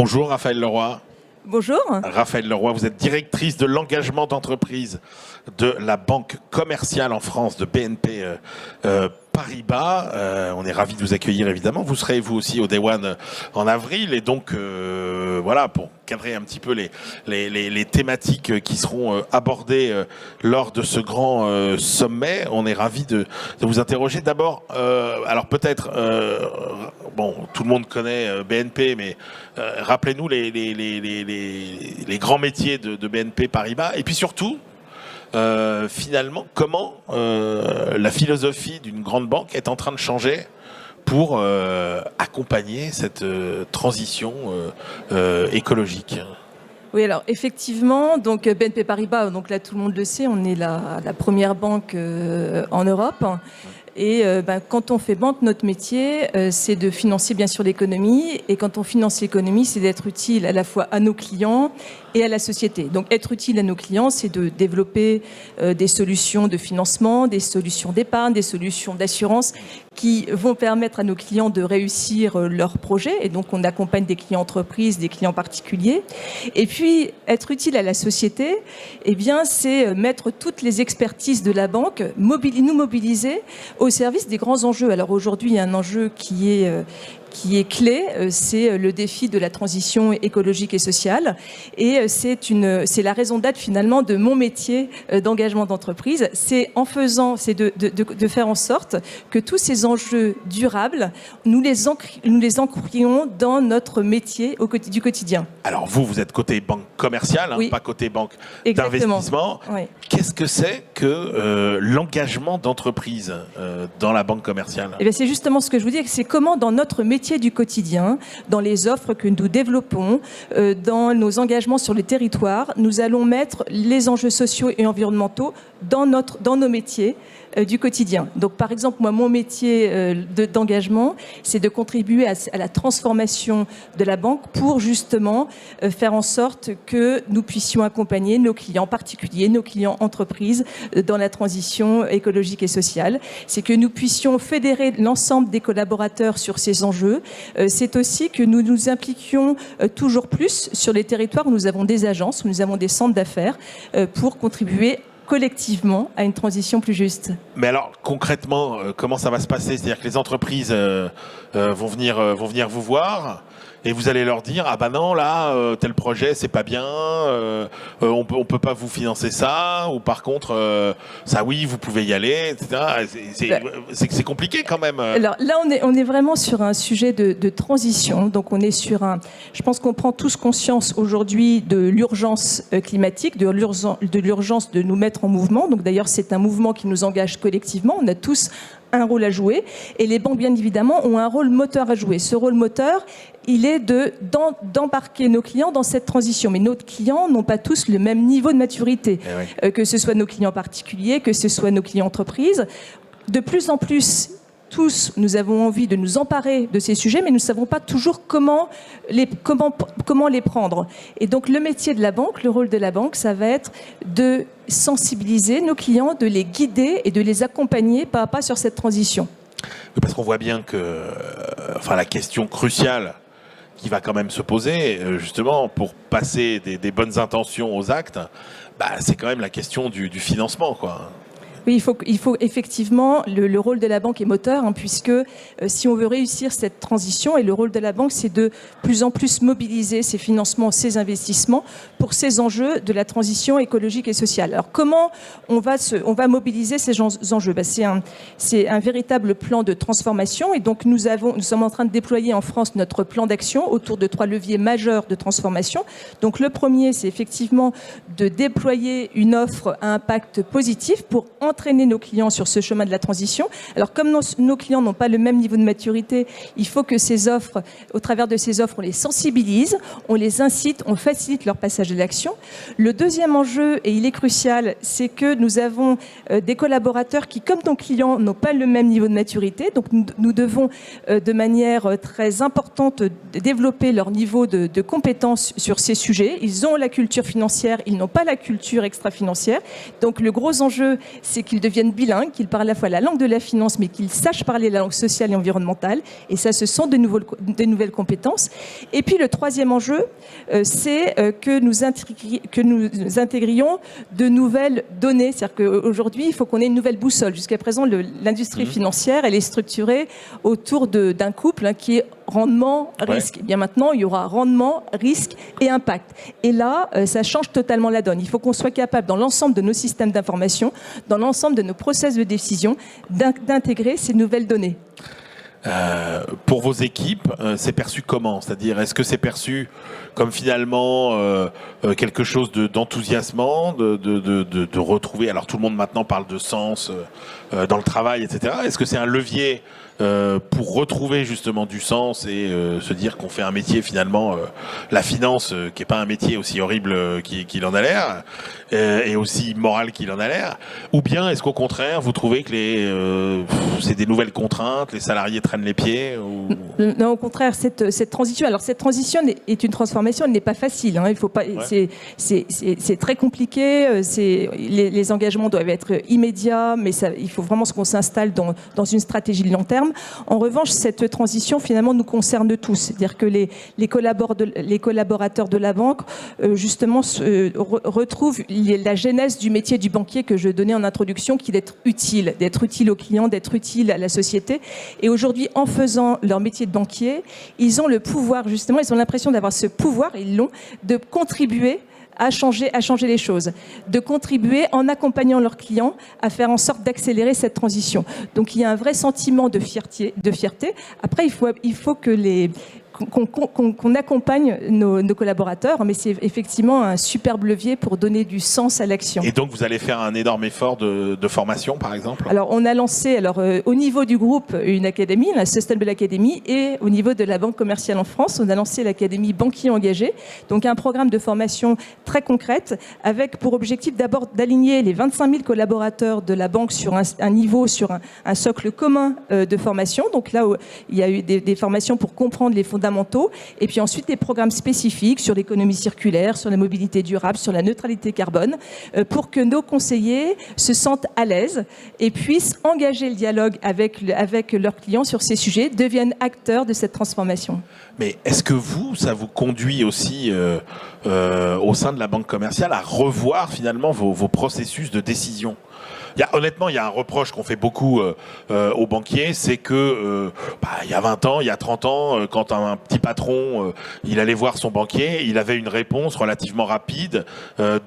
Bonjour Raphaël Leroy. Bonjour. Raphaël Leroy, vous êtes directrice de l'engagement d'entreprise de la Banque commerciale en France, de BNP Paribas. On est ravis de vous accueillir évidemment. Vous serez vous aussi au Day One en avril et donc voilà, pour cadrer un petit peu les thématiques qui seront abordées lors de ce grand sommet. On est ravis de vous interroger. D'abord, alors peut-être, bon, tout le monde connaît BNP, mais rappelez-nous les grands métiers de BNP Paribas et puis surtout, finalement, comment la philosophie d'une grande banque est en train de changer pour accompagner cette transition écologique. Oui, alors effectivement, donc BNP Paribas, donc là tout le monde le sait, on est la première banque en Europe. Et quand on fait banque, notre métier, c'est de financer bien sûr l'économie. Et quand on finance l'économie, c'est d'être utile à la fois à nos clients et à la société. Donc être utile à nos clients, c'est de développer des solutions de financement, des solutions d'épargne, des solutions d'assurance qui vont permettre à nos clients de réussir leurs projets. Et donc on accompagne des clients entreprises, des clients particuliers. Et puis être utile à la société, eh bien c'est mettre toutes les expertises de la banque, nous mobiliser au service des grands enjeux. Alors aujourd'hui, il y a un enjeu qui est clé, c'est le défi de la transition écologique et sociale. Et c'est la raison d'être finalement de mon métier d'engagement d'entreprise. C'est de faire en sorte que tous ces enjeux durables, nous les ancrions dans notre métier du quotidien. Alors vous êtes côté banque commerciale, oui. Pas côté banque Exactement. d'investissement. Oui. Qu'est-ce que c'est que l'engagement d'entreprise dans la banque commerciale ? Eh bien, c'est justement ce que je vous dis, c'est comment dans notre métier du quotidien, dans les offres que nous développons, dans nos engagements sur le territoire, nous allons mettre les enjeux sociaux et environnementaux dans nos métiers du quotidien. Donc, par exemple, moi, mon métier d'engagement, c'est de contribuer à la transformation de la banque pour justement faire en sorte que nous puissions accompagner nos clients particuliers, nos clients entreprises dans la transition écologique et sociale. C'est que nous puissions fédérer l'ensemble des collaborateurs sur ces enjeux. C'est aussi que nous nous impliquions toujours plus sur les territoires où nous avons des agences, où nous avons des centres d'affaires pour contribuer collectivement à une transition plus juste. Mais alors concrètement, comment ça va se passer ? C'est-à-dire que les entreprises vont venir vous voir et vous allez leur dire ah bah non là tel projet c'est pas bien, on peut pas vous financer ça, ou par contre ça oui vous pouvez y aller, etc. C'est compliqué quand même. Alors là on est vraiment sur un sujet de transition, donc on est sur je pense qu'on prend tous conscience aujourd'hui de l'urgence climatique, de l'urgence de nous mettre en mouvement. Donc d'ailleurs c'est un mouvement qui nous engage collectivement, on a tous un rôle à jouer et les banques bien évidemment ont un rôle moteur à jouer. Ce rôle moteur, il est d'embarquer nos clients dans cette transition. Mais nos clients n'ont pas tous le même niveau de maturité, que ce soit nos clients particuliers, que ce soit nos clients entreprises. De plus en plus, tous, nous avons envie de nous emparer de ces sujets, mais nous ne savons pas toujours comment les prendre. Et donc le métier de la banque, le rôle de la banque, ça va être de sensibiliser nos clients, de les guider et de les accompagner pas à pas sur cette transition. Parce qu'on voit bien que la question cruciale qui va quand même se poser, justement, pour passer des bonnes intentions aux actes, c'est quand même la question du financement, quoi. Oui, il faut effectivement, le rôle de la banque est moteur, puisque si on veut réussir cette transition, et le rôle de la banque, c'est de plus en plus mobiliser ses financements, ses investissements pour ces enjeux de la transition écologique et sociale. Alors comment on va mobiliser ces enjeux ? C'est un véritable plan de transformation, et donc nous sommes en train de déployer en France notre plan d'action autour de 3 leviers majeurs de transformation. Donc le premier, c'est effectivement de déployer une offre à impact positif pour entraîner nos clients sur ce chemin de la transition. Alors comme nos clients n'ont pas le même niveau de maturité, il faut que ces offres, au travers de ces offres, on les sensibilise, on les incite, on facilite leur passage à l'action. Le deuxième enjeu, et il est crucial, c'est que nous avons des collaborateurs qui, comme nos clients, n'ont pas le même niveau de maturité. Donc nous devons de manière très importante développer leur niveau de compétence sur ces sujets. Ils ont la culture financière, ils n'ont pas la culture extra-financière. Donc le gros enjeu, c'est qu'ils deviennent bilingues, qu'ils parlent à la fois la langue de la finance, mais qu'ils sachent parler la langue sociale et environnementale. Et ça, ce sont de nouvelles compétences. Et puis le troisième enjeu, c'est que nous intégrions de nouvelles données. C'est-à-dire qu'aujourd'hui, il faut qu'on ait une nouvelle boussole. Jusqu'à présent, l'industrie financière, elle est structurée autour d'un couple qui est rendement-risque. Ouais. Bien maintenant, il y aura rendement, risque et impact. Et là, ça change totalement la donne. Il faut qu'on soit capable, dans l'ensemble de nos systèmes d'information, dans l'ensemble de nos process de décision, d'intégrer ces nouvelles données. Pour vos équipes, c'est perçu comment? C'est-à-dire, est-ce que c'est perçu comme finalement quelque chose d'enthousiasmant, de retrouver... Alors tout le monde maintenant parle de sens dans le travail, etc. Est-ce que c'est un levier pour retrouver justement du sens et se dire qu'on fait un métier finalement, la finance, qui n'est pas un métier aussi horrible qu'il en a l'air, et aussi immoral qu'il en a l'air? Ou bien est-ce qu'au contraire, vous trouvez que c'est des nouvelles contraintes, les salariés traînent les pieds ou... Non, au contraire, cette transition est une transformation, elle n'est pas facile. Hein, il faut pas, ouais. C'est très compliqué. Les engagements doivent être immédiats, mais il faut vraiment qu'on s'installe dans une stratégie de long terme. En revanche, cette transition finalement nous concerne tous. C'est-à-dire que les collaborateurs de la banque, justement, retrouvent la genèse du métier du banquier que je donnais en introduction, qui est d'être utile aux clients, d'être utile à la société. Et aujourd'hui, en faisant leur métier de banquier, ils ont le pouvoir, justement, ils ont l'impression d'avoir ce pouvoir, ils l'ont, de contribuer à changer les choses, de contribuer en accompagnant leurs clients à faire en sorte d'accélérer cette transition. Donc il y a un vrai sentiment de fierté. Après, il faut que qu'on accompagne nos collaborateurs, mais c'est effectivement un superbe levier pour donner du sens à l'action. Et donc vous allez faire un énorme effort de formation, par exemple? Alors on a lancé, au niveau du groupe, une académie, la Sustainable Academy, et au niveau de la Banque commerciale en France, on a lancé l'académie Banquier Engagé, donc un programme de formation très concrète, avec pour objectif d'abord d'aligner les 25 000 collaborateurs de la banque sur un niveau, sur un socle commun de formation. Donc là, il y a eu des formations pour comprendre les fondamentaux, et puis ensuite des programmes spécifiques sur l'économie circulaire, sur la mobilité durable, sur la neutralité carbone, pour que nos conseillers se sentent à l'aise et puissent engager le dialogue avec leurs clients sur ces sujets, deviennent acteurs de cette transformation. Mais est-ce que ça vous conduit aussi au sein de la banque commerciale à revoir finalement vos processus de décision? Honnêtement, il y a un reproche qu'on fait beaucoup aux banquiers, c'est que il y a 20 ans, il y a 30 ans, quand un petit patron il allait voir son banquier, il avait une réponse relativement rapide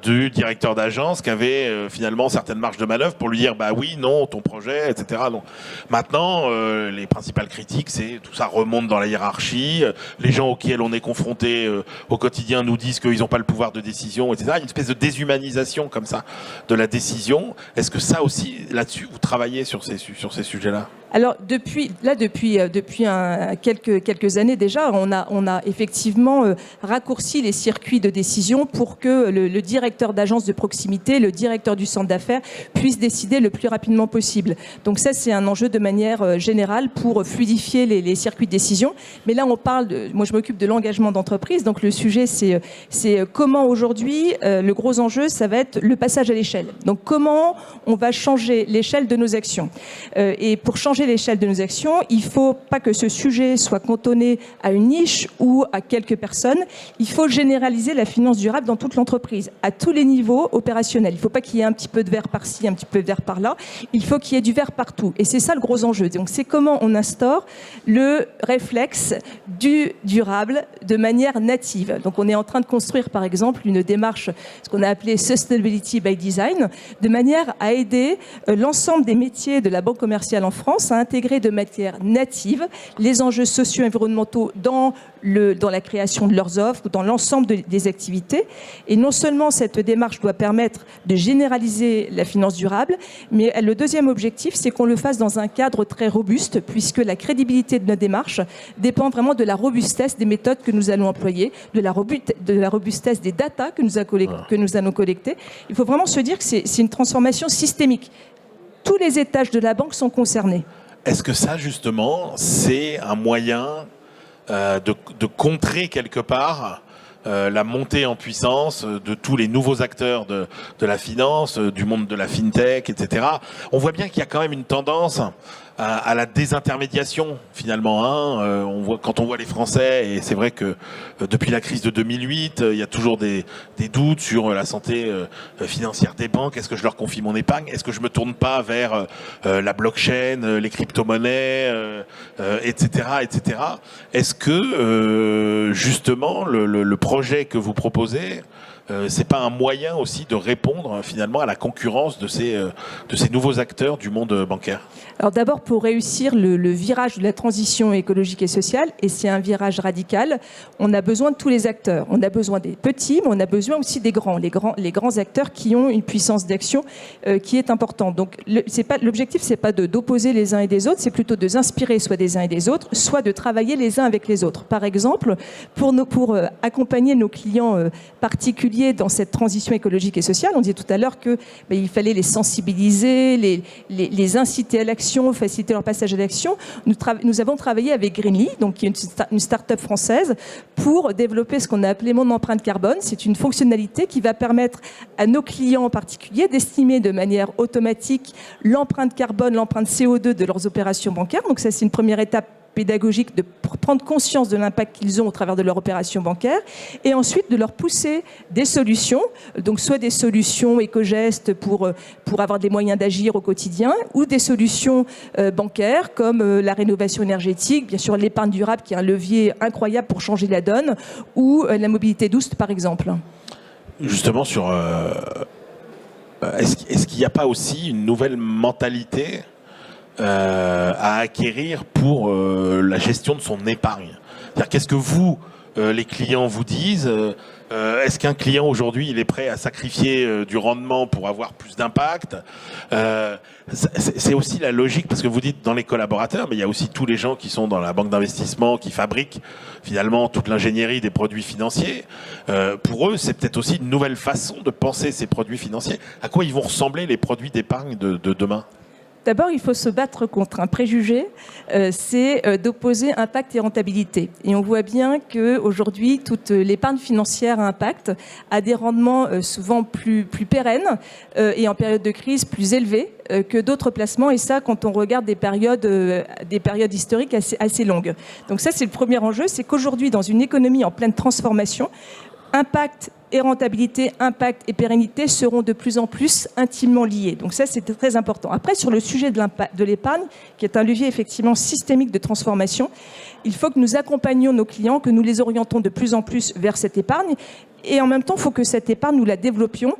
du directeur d'agence qui avait finalement certaines marges de manœuvre pour lui dire bah oui, non, ton projet, etc. Donc, maintenant, les principales critiques, c'est tout ça remonte dans la hiérarchie, les gens auxquels on est confronté au quotidien nous disent qu'ils n'ont pas le pouvoir de décision, etc. Il y a une espèce de déshumanisation comme ça de la décision. Est-ce que ça aussi, là-dessus, vous travaillez sur ces sujets-là? Alors depuis quelques années déjà, on a effectivement raccourci les circuits de décision pour que le directeur d'agence de proximité, le directeur du centre d'affaires puisse décider le plus rapidement possible. Donc ça, c'est un enjeu de manière générale pour fluidifier les circuits de décision. Mais là, moi je m'occupe de l'engagement d'entreprise, donc le sujet c'est comment aujourd'hui, le gros enjeu, ça va être le passage à l'échelle. Donc comment on va changer l'échelle de nos actions. Et pour changer l'échelle de nos actions, il ne faut pas que ce sujet soit cantonné à une niche ou à quelques personnes. Il faut généraliser la finance durable dans toute l'entreprise, à tous les niveaux opérationnels. Il ne faut pas qu'il y ait un petit peu de vert par-ci, un petit peu de vert par-là. Il faut qu'il y ait du vert partout. Et c'est ça le gros enjeu. Donc c'est comment on instaure le réflexe du durable de manière native. Donc on est en train de construire par exemple une démarche, ce qu'on a appelé Sustainability by Design, de manière à aider l'ensemble des métiers de la banque commerciale en France à intégrer de manière native les enjeux socio-environnementaux dans la création de leurs offres, dans l'ensemble des activités. Et non seulement cette démarche doit permettre de généraliser la finance durable, mais le deuxième objectif, c'est qu'on le fasse dans un cadre très robuste, puisque la crédibilité de notre démarche dépend vraiment de la robustesse des méthodes que nous allons employer, de la robustesse des datas que nous allons collecter. Il faut vraiment se dire que c'est une transformation systémique. Tous les étages de la banque sont concernés. Est-ce que ça, justement, c'est un moyen de contrer quelque part la montée en puissance de tous les nouveaux acteurs de la finance, du monde de la fintech, etc. On voit bien qu'il y a quand même une tendance à la désintermédiation finalement. Quand on voit les Français, et c'est vrai que depuis la crise de 2008, il y a toujours des doutes sur la santé financière des banques. Est-ce que je leur confie mon épargne? Est-ce que je me tourne pas vers la blockchain, les crypto-monnaies, etc., etc. Est-ce que justement le projet que vous proposez, c'est pas un moyen aussi de répondre finalement à la concurrence de ces nouveaux acteurs du monde bancaire? Alors d'abord, pour réussir le virage de la transition écologique et sociale, et c'est un virage radical, on a besoin de tous les acteurs. On a besoin des petits, mais on a besoin aussi des grands. Les grands acteurs qui ont une puissance d'action qui est importante. Donc l'objectif, c'est pas d'opposer les uns et des autres, c'est plutôt de s'inspirer soit des uns et des autres, soit de travailler les uns avec les autres. Par exemple, pour accompagner nos clients particuliers dans cette transition écologique et sociale, on disait tout à l'heure que il fallait les sensibiliser, les inciter à l'action, faciliter leur passage à l'action. Nous avons travaillé avec Greenly, donc qui est une start-up française, pour développer ce qu'on a appelé Mon empreinte carbone. C'est une fonctionnalité qui va permettre à nos clients en particulier d'estimer de manière automatique l'empreinte carbone, l'empreinte CO2 de leurs opérations bancaires. Donc ça, c'est une première étape pédagogique de prendre conscience de l'impact qu'ils ont au travers de leur opération bancaire, et ensuite de leur pousser des solutions, donc soit des solutions éco-gestes pour avoir des moyens d'agir au quotidien, ou des solutions bancaires comme la rénovation énergétique, bien sûr l'épargne durable qui est un levier incroyable pour changer la donne, ou la mobilité douce par exemple. Justement sur est-ce qu'il n'y a pas aussi une nouvelle mentalité à acquérir pour la gestion de son épargne? C'est-à-dire, qu'est-ce que vous, les clients, vous disent? Est-ce qu'un client aujourd'hui, il est prêt à sacrifier du rendement pour avoir plus d'impact? C'est aussi la logique, parce que vous dites dans les collaborateurs, mais il y a aussi tous les gens qui sont dans la banque d'investissement, qui fabriquent finalement toute l'ingénierie des produits financiers. Pour eux, c'est peut-être aussi une nouvelle façon de penser ces produits financiers. À quoi ils vont ressembler les produits d'épargne de demain? D'abord, il faut se battre contre un préjugé, c'est d'opposer impact et rentabilité. Et on voit bien qu'aujourd'hui, toute l'épargne financière à impact a des rendements souvent plus pérennes et en période de crise plus élevés que d'autres placements. Et ça, quand on regarde des périodes historiques assez longues. Donc ça, c'est le premier enjeu, c'est qu'aujourd'hui, dans une économie en pleine transformation, impact et rentabilité, impact et pérennité seront de plus en plus intimement liés. Donc ça, c'est très important. Après, sur le sujet de l'épargne, qui est un levier effectivement systémique de transformation, il faut que nous accompagnions nos clients, que nous les orientons de plus en plus vers cette épargne. Et en même temps, il faut que cette épargne, nous la développions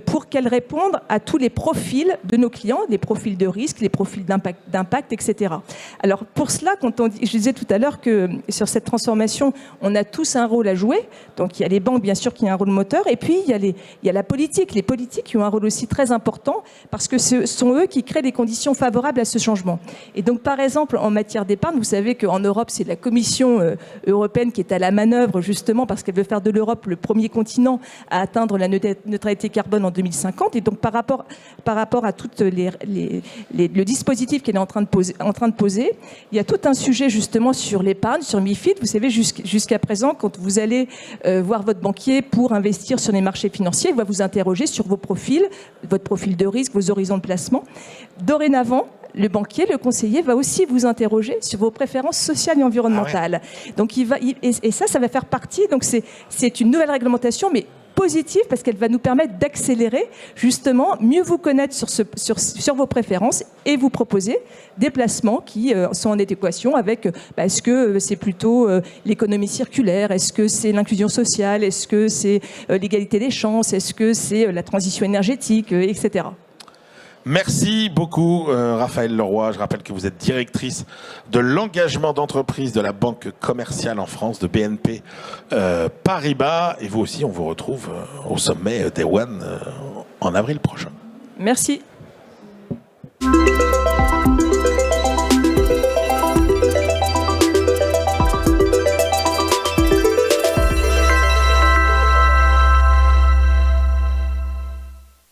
pour qu'elle réponde à tous les profils de nos clients, les profils de risque, les profils d'impact, etc. Alors pour cela, je disais tout à l'heure que sur cette transformation, on a tous un rôle à jouer. Donc il y a les banques, bien sûr, qui ont un rôle moteur. Et puis il y a la politique. Les politiques qui ont un rôle aussi très important parce que ce sont eux qui créent des conditions favorables à ce changement. Et donc par exemple, en matière d'épargne, vous savez qu'en Europe, c'est la Commission européenne qui est à la manœuvre justement parce qu'elle veut faire de l'Europe le premier continent à atteindre la neutralité carbone en 2050. Et donc par rapport à tout le dispositif qu'elle est en train de poser, il y a tout un sujet justement sur l'épargne, sur MiFID. Vous savez, jusqu'à présent, quand vous allez voir votre banquier pour investir sur les marchés financiers, il va vous interroger sur vos profils, votre profil de risque, vos horizons de placement. Dorénavant, le banquier, le conseiller va aussi vous interroger sur vos préférences sociales et environnementales. Ah ouais. Donc et ça va faire partie. Donc c'est une nouvelle réglementation, mais positive parce qu'elle va nous permettre d'accélérer justement, mieux vous connaître sur vos préférences et vous proposer des placements qui sont en adéquation avec est-ce que c'est plutôt l'économie circulaire, est-ce que c'est l'inclusion sociale, est-ce que c'est l'égalité des chances, est-ce que c'est la transition énergétique, etc. Merci beaucoup, Raphaëlle Leroy. Je rappelle que vous êtes directrice de l'engagement d'entreprise de la Banque commerciale en France, de BNP Paribas. Et vous aussi, on vous retrouve au sommet Day One en avril prochain. Merci.